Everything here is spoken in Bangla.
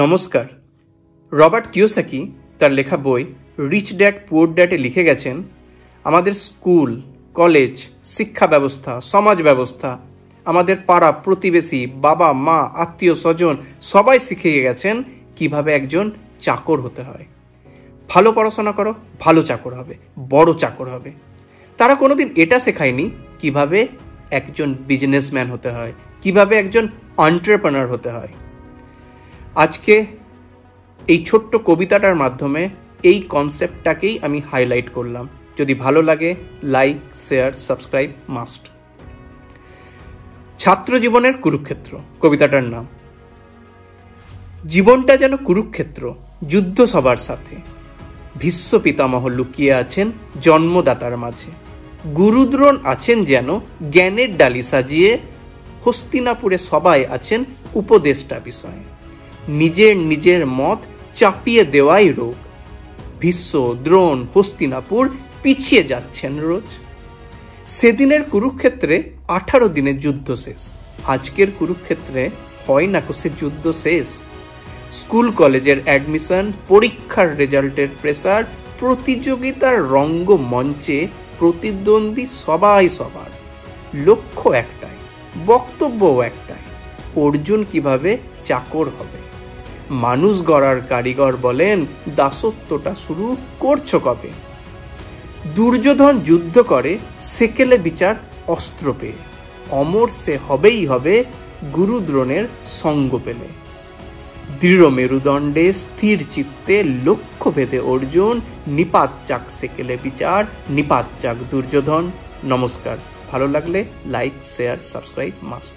নমস্কার। রবার্ট কিওসাকি তার লেখা বই রিচ ড্যাড পুয়ার ড্যাডে লিখে গেছেন, আমাদের স্কুল, কলেজ, শিক্ষা ব্যবস্থা, সমাজ ব্যবস্থা, আমাদের পাড়া প্রতিবেশী, বাবা মা, আত্মীয় স্বজন সবাই শিখিয়ে গেছেন কিভাবে একজন চাকর হতে হয়। ভালো পড়াশোনা করো, ভালো চাকর হবে, বড় চাকর হবে। তারা কোনোদিন এটা শেখায়নি কিভাবে একজন বিজনেসম্যান হতে হয়, কিভাবে একজন এন্টারপ্রেনার হতে হয়। আজকে এই ছোট্ট কবিতাটার মাধ্যমে এই কনসেপ্টটাকেই আমি হাইলাইট করলাম। যদি ভালো লাগে, লাইক, শেয়ার, সাবস্ক্রাইব মাস্ট। ছাত্র জীবনের কুরুক্ষেত্র কবিতাটার নাম। জীবনটা যেন কুরুক্ষেত্র, যুদ্ধ সবার সাথে। ভীষ্ম পিতামহ লুকিয়ে আছেন জন্মদাতার মাঝে। গুরুদ্রোণ আছেন যেন জ্ঞানের ডালি সাজিয়ে। হস্তিনাপুরে সবাই আছেন উপদেষ্টা বিষয়ে। নিজের নিজের মত চাপিয়ে দেওয়াই রোগ। ভীষ্ম, দ্রোণ, হস্তিনাপুর পিছিয়ে যাচ্ছেন রোজ। সেদিনের কুরুক্ষেত্রে 18 দিনের যুদ্ধ শেষ। আজকের কুরুক্ষেত্রে হয় না সে যুদ্ধ শেষ। স্কুল কলেজের অ্যাডমিশন, পরীক্ষার রেজাল্টের প্রেসার, প্রতিযোগিতার রঙ্গমঞ্চে প্রতিদ্বন্দ্বী সবাই সবার। লক্ষ্য একটাই, বক্তব্যও একটাই, অর্জুন কিভাবে চাকর হবে। মানুষ গড়ার কারিগর বলেন, দাসত্বটা শুরু করছো কবে। দুর্যোধন যুদ্ধ করে সেকেলে বিচার অস্ত্র পেয়ে। অমর সে হবেই হবে গুরুদ্রোণের সঙ্গ পেলে। দৃঢ় মেরুদণ্ডে স্থির চিত্তে লক্ষ্য ভেদে অর্জুন। নিপাত চাক সেকেলে বিচার, নিপাত চাক দুর্যোধন। নমস্কার। ভালো লাগলে লাইক, শেয়ার, সাবস্ক্রাইব মাস্ট।